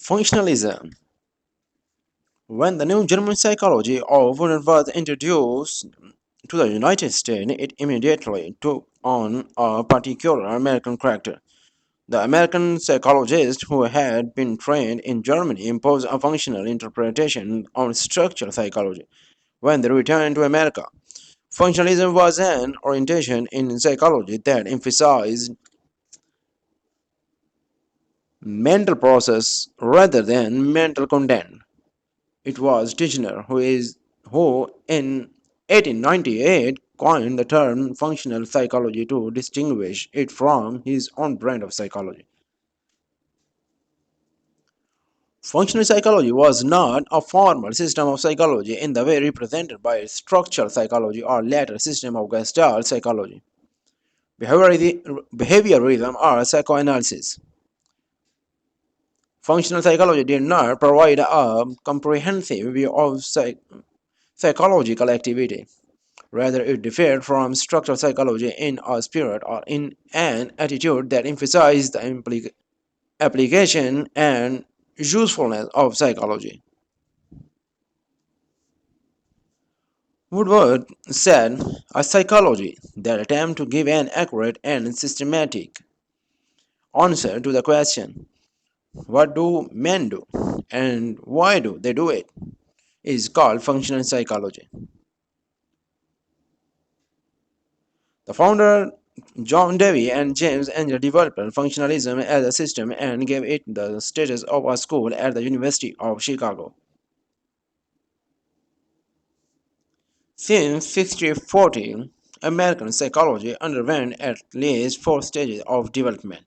Functionalism. When the new German psychology of women was introduced to the United States, it immediately took on a particular American character. The American psychologists who had been trained in Germany imposed a functional interpretation on structural psychology. When they returned to America, functionalism was an orientation in psychology that emphasized mental process rather than mental content. It was Titchener who in 1898 coined the term functional psychology to distinguish it from his own brand of psychology. Functional psychology was not a formal system of psychology in the way represented by structural psychology or later system of Gestalt psychology, behaviorism, or psychoanalysis. Functional psychology did not provide a comprehensive view of psychological activity. Rather, it differed from structural psychology in a spirit or in an attitude that emphasized the application and usefulness of psychology. Woodward said, a psychology that attempts to give an accurate and systematic answer to the question, what do men do and why do they do it, is called functional psychology. The founder John Dewey and James Angel developed functionalism as a system and gave it the status of a school at the University of Chicago. Since 1640, American psychology underwent at least four stages of development.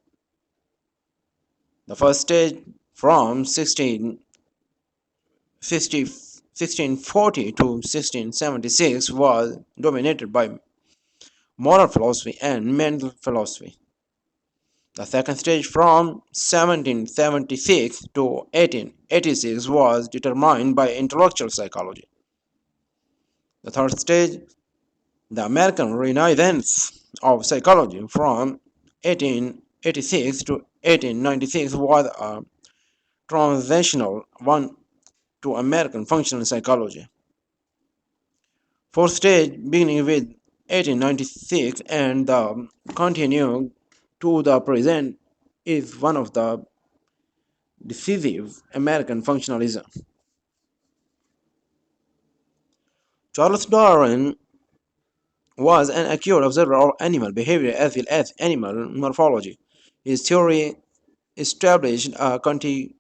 The first stage from 1640 to 1676 was dominated by moral philosophy and mental philosophy. The second stage from 1776 to 1886 was determined by intellectual psychology. The third stage, the American Renaissance of psychology from 1886 to 1896, was a transitional one to American functional psychology. Fourth stage, beginning with 1896 and continuing to the present, is one of the decisive American functionalism. Charles Darwin was an acute observer of animal behavior as well as animal morphology. His theory established a continuity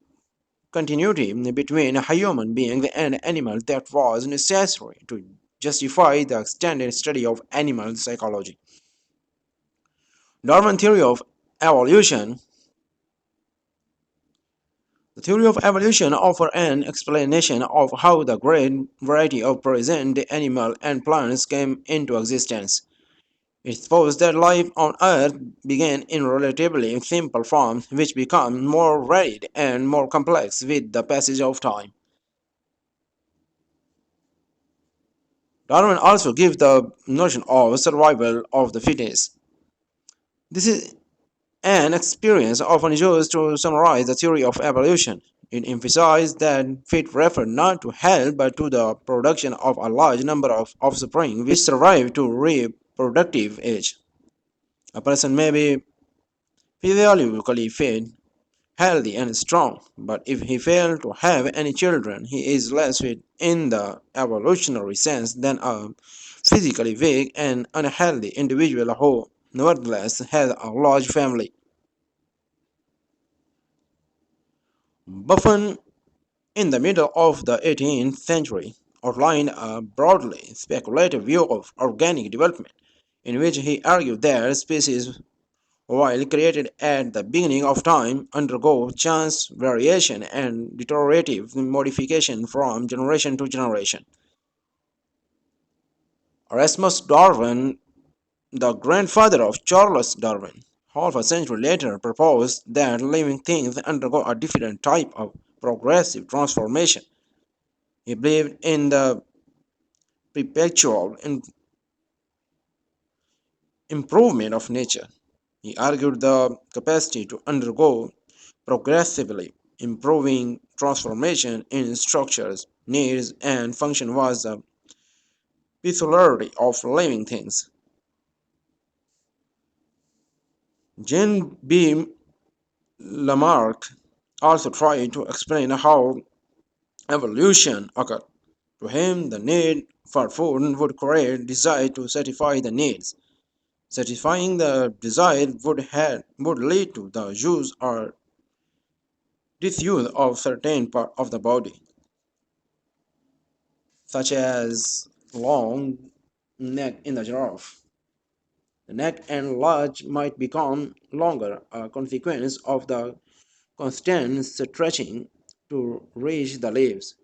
between human beings and animals that was necessary to justify the extended study of animal psychology. Darwin's theory of evolution. The theory of evolution offers an explanation of how the great variety of present animals and plants came into existence. It supposed that life on Earth began in relatively simple forms, which become more varied and more complex with the passage of time. Darwin also gives the notion of survival of the fittest. This is an experience often used to summarize the theory of evolution. It emphasized that fit referred not to health but to the production of a large number of offspring which survive to reproductive age. A person may be physiologically fit, healthy, and strong, but if he fails to have any children, he is less fit in the evolutionary sense than a physically weak and unhealthy individual who nevertheless has a large family. Buffon, in the middle of the 18th century, outlined a broadly speculative view of organic development, in which he argued that species, while created at the beginning of time, undergo chance variation and deteriorative modification from generation to generation. Erasmus Darwin, the grandfather of Charles Darwin, half a century later proposed that living things undergo a different type of progressive transformation. He believed in the perpetual improvement of nature. He argued the capacity to undergo progressively improving transformation in structures, needs, and function was the peculiarity of living things. Jean B. Lamarck also tried to explain how evolution occurred. To him, the need for food would create desire to satisfy the needs. Satisfying the desire would lead to the use or disuse of certain part of the body, such as long neck in the giraffe. The neck and large might become longer, a consequence of the constant stretching to reach the leaves.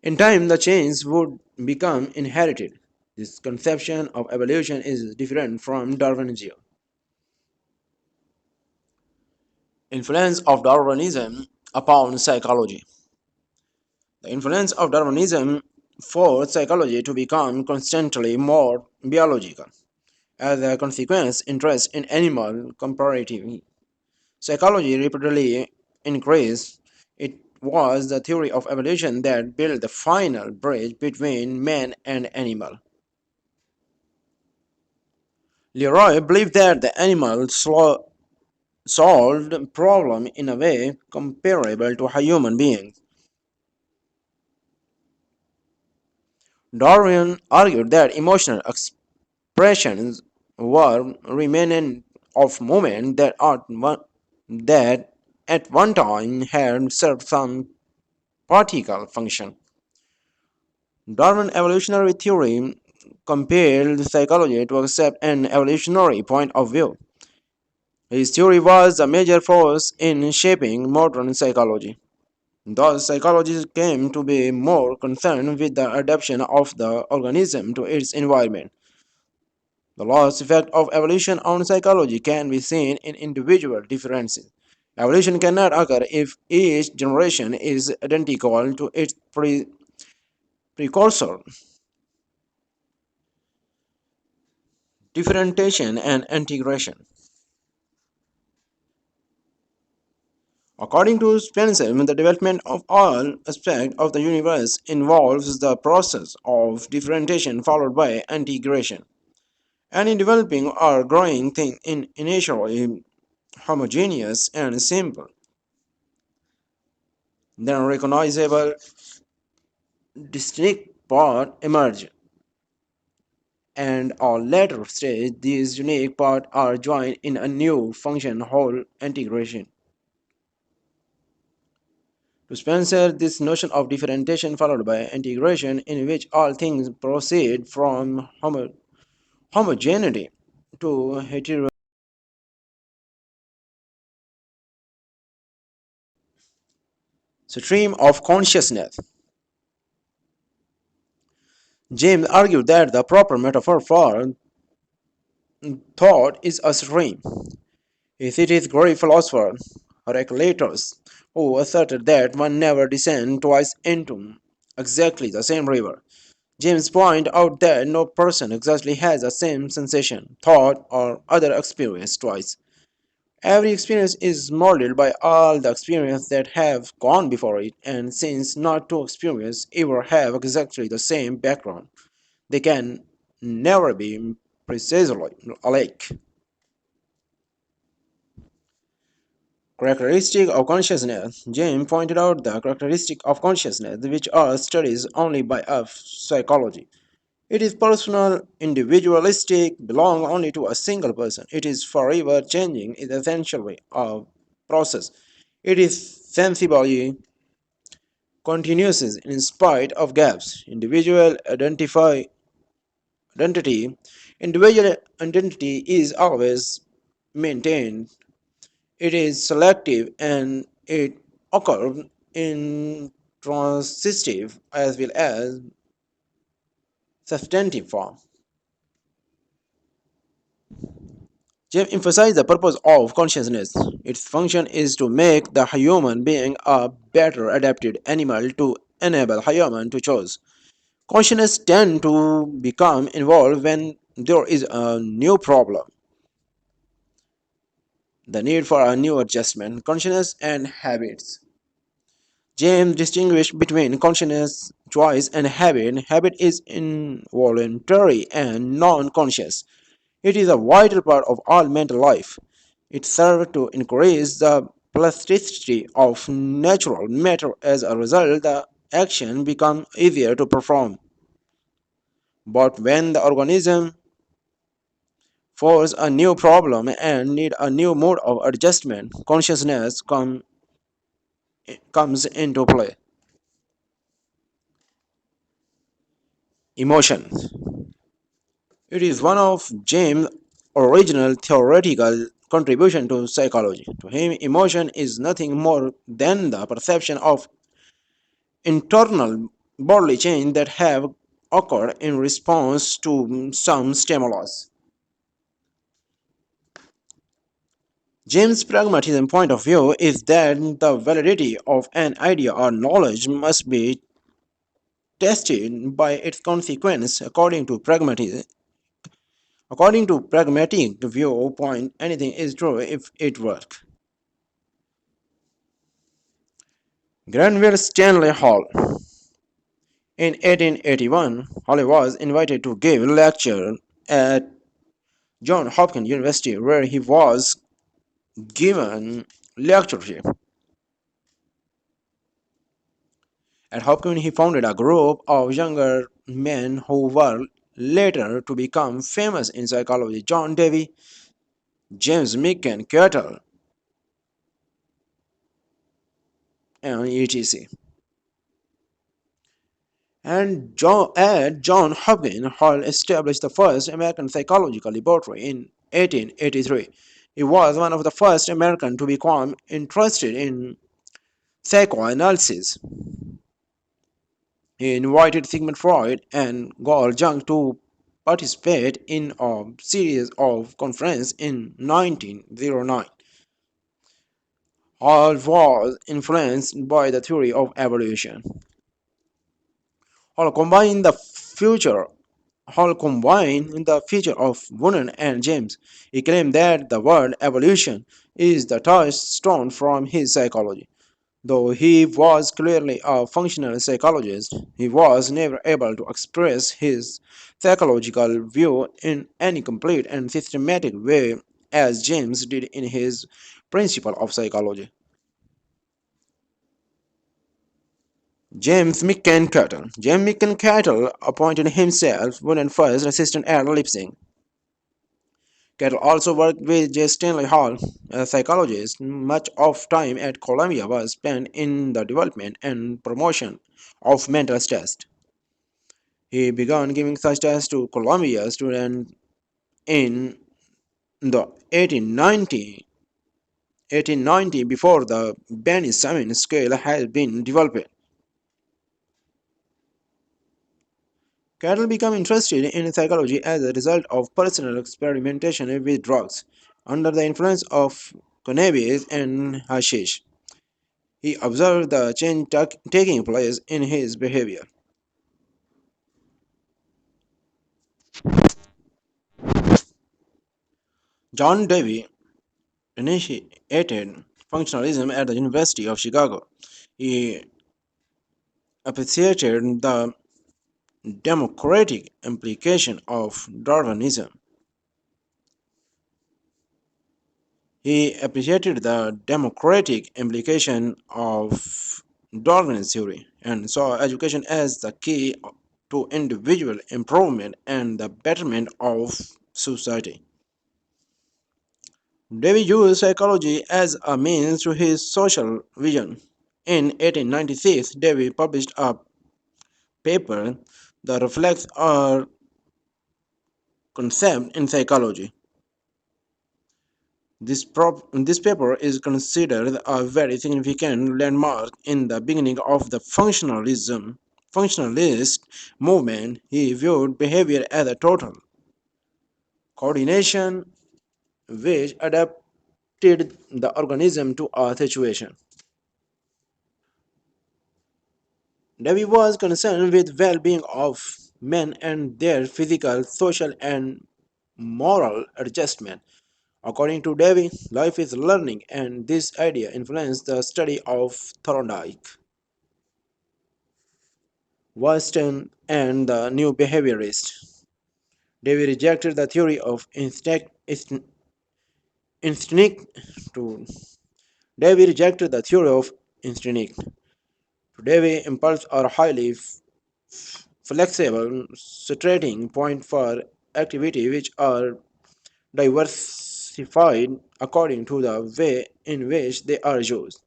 In time, the chains would become inherited. This conception of evolution is different from Darwinism. Influence of Darwinism upon psychology. The influence of Darwinism forced psychology to become constantly more biological. As a consequence, interest in animal comparative psychology repeatedly increased. It was the theory of evolution that built the final bridge between man and animal. Leroy believed that the animal solved problem in a way comparable to human beings. Darwin argued that emotional expressions were remnants of movement that at one time had served some practical function. Darwin's evolutionary theory compelled psychology to accept an evolutionary point of view. His theory was a major force in shaping modern psychology. Thus, psychologists came to be more concerned with the adaptation of the organism to its environment. The last effect of evolution on psychology can be seen in individual differences. Evolution cannot occur if each generation is identical to its precursor. Differentiation and integration. According to Spencer, the development of all aspects of the universe involves the process of differentiation followed by integration. Any developing or growing thing in initially homogeneous and simple, then recognizable distinct part emerge, and on later stage these unique parts are joined in a new function whole integration. To Spencer, this notion of differentiation followed by integration, in which all things proceed from homogeneity to heterogeneity. Stream of consciousness. James argued that the proper metaphor for thought is a stream. He cited Greek philosopher Heraclitus, who asserted that one never descends twice into exactly the same river. James pointed out that no person exactly has the same sensation, thought, or other experience twice. Every experience is molded by all the experiences that have gone before it, and since not two experiences ever have exactly the same background, they can never be precisely alike. Characteristic of consciousness. James pointed out the characteristic of consciousness which are studied only by us psychology. It is personal, individualistic, belong only to a single person. It is forever changing, is essentially a process. It is sensibly continuous in spite of gaps. Identity. Individual identity is always maintained. It is selective and it occurs in transitive as well as substantive form. James emphasized the purpose of consciousness. Its function is to make the human being a better adapted animal to enable human to choose. Consciousness tend to become involved when there is a new problem. the need for a new adjustment, consciousness, and habits. James distinguished between consciousness, choice, and habit. Habit is involuntary and non conscious. It is a vital part of all mental life. It serves to increase the plasticity of natural matter. As a result, the action becomes easier to perform. But when the organism forces a new problem and need a new mode of adjustment, consciousness comes into play. Emotion. It is one of James' original theoretical contribution to psychology. To him, emotion is nothing more than the perception of internal bodily change that have occurred in response to some stimulus. James' pragmatism point of view is that the validity of an idea or knowledge must be tested by its consequence. According to viewpoint, anything is true if it works. Granville Stanley Hall. In 1881, Hall was invited to give a lecture at Johns Hopkins University, where he was given lectureship. At Hopkins, he founded a group of younger men who were later to become famous in psychology: John Dewey, James McCarthy, and etc. At John Hopkins, Hall established the first American psychological laboratory in 1883. He was one of the first Americans to become interested in psychoanalysis. He invited Sigmund Freud and Carl Jung to participate in a series of conferences in 1909. Hall was influenced by the theory of evolution. Hall combined the future Hall combined the feature of Vernon and James. He claimed that the word evolution is the touchstone from his psychology. Though he was clearly a functional psychologist, he was never able to express his psychological view in any complete and systematic way as James did in his Principle of Psychology. James McCandle appointed himself Vernon first assistant at Leipzig. Kettle also worked with J. Stanley Hall, a psychologist. Much of time at Columbia was spent in the development and promotion of mental tests. He began giving such tests to Columbia students in the 1890 before the Benny-Simon scale had been developed. Cattle became interested in psychology as a result of personal experimentation with drugs under the influence of cannabis and hashish. He observed the change taking place in his behavior. John Dewey initiated functionalism at the University of Chicago. He appreciated the democratic implication of Darwinism. He appreciated the democratic implication of Darwin's theory and saw education as the key to individual improvement and the betterment of society. David used psychology as a means to his social vision. In 1896, David published a paper that reflects our concept in psychology. This paper is considered a very significant landmark in the beginning of the functionalist movement. He viewed behavior as a total coordination which adapted the organism to a situation. Davy was concerned with well-being of men and their physical, social, and moral adjustment. According to Davy, life is learning, and this idea influenced the study of Thorndike, Weston, and the new behaviorist. Davy rejected the theory of instinct to Davy rejected the theory of instinct. Davy impulses are highly flexible starting point for activity which are diversified according to the way in which they are used.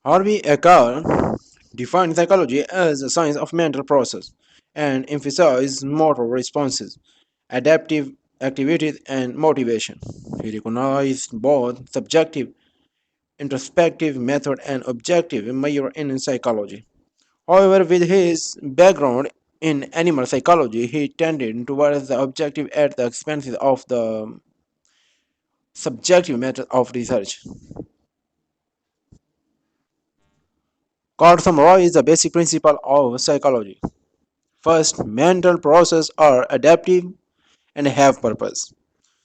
Harvey Eker defined psychology as a science of mental process and emphasized motor responses, adaptive activities, and motivation. He recognized both subjective, introspective method and objective measure in psychology. However, with his background in animal psychology, he tended towards the objective at the expense of the subjective method of research. Cord summarizes the basic principle of psychology. First, mental processes are adaptive and have purpose.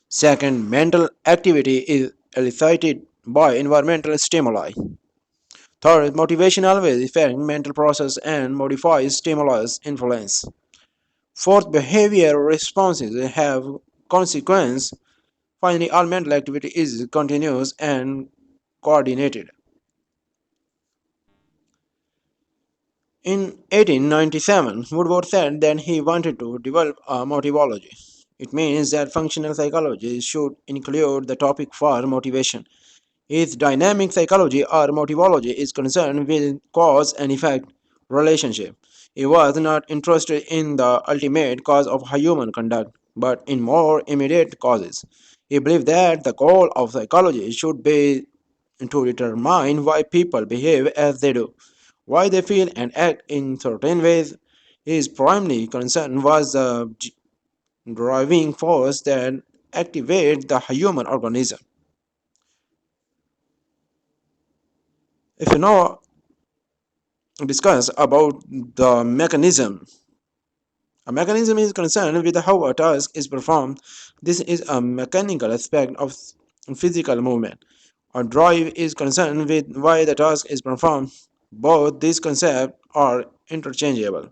Second, mental activity is elicited by environmental stimuli. Third, motivation always affects mental process and modifies stimulus influence. Fourth, behavior responses have consequence. Finally, all mental activity is continuous and coordinated. In 1897, Woodward said that he wanted to develop a motivology. It means that functional psychology should include the topic for motivation. His dynamic psychology or motivology is concerned with cause and effect relationship. He was not interested in the ultimate cause of human conduct, but in more immediate causes. He believed that the goal of psychology should be to determine why people behave as they do, why they feel and act in certain ways. His primary concern was the driving force that activates the human organism. If you now discuss about the mechanism, a mechanism is concerned with how a task is performed. This is a mechanical aspect of physical movement. A drive is concerned with why the task is performed. Both these concepts are interchangeable.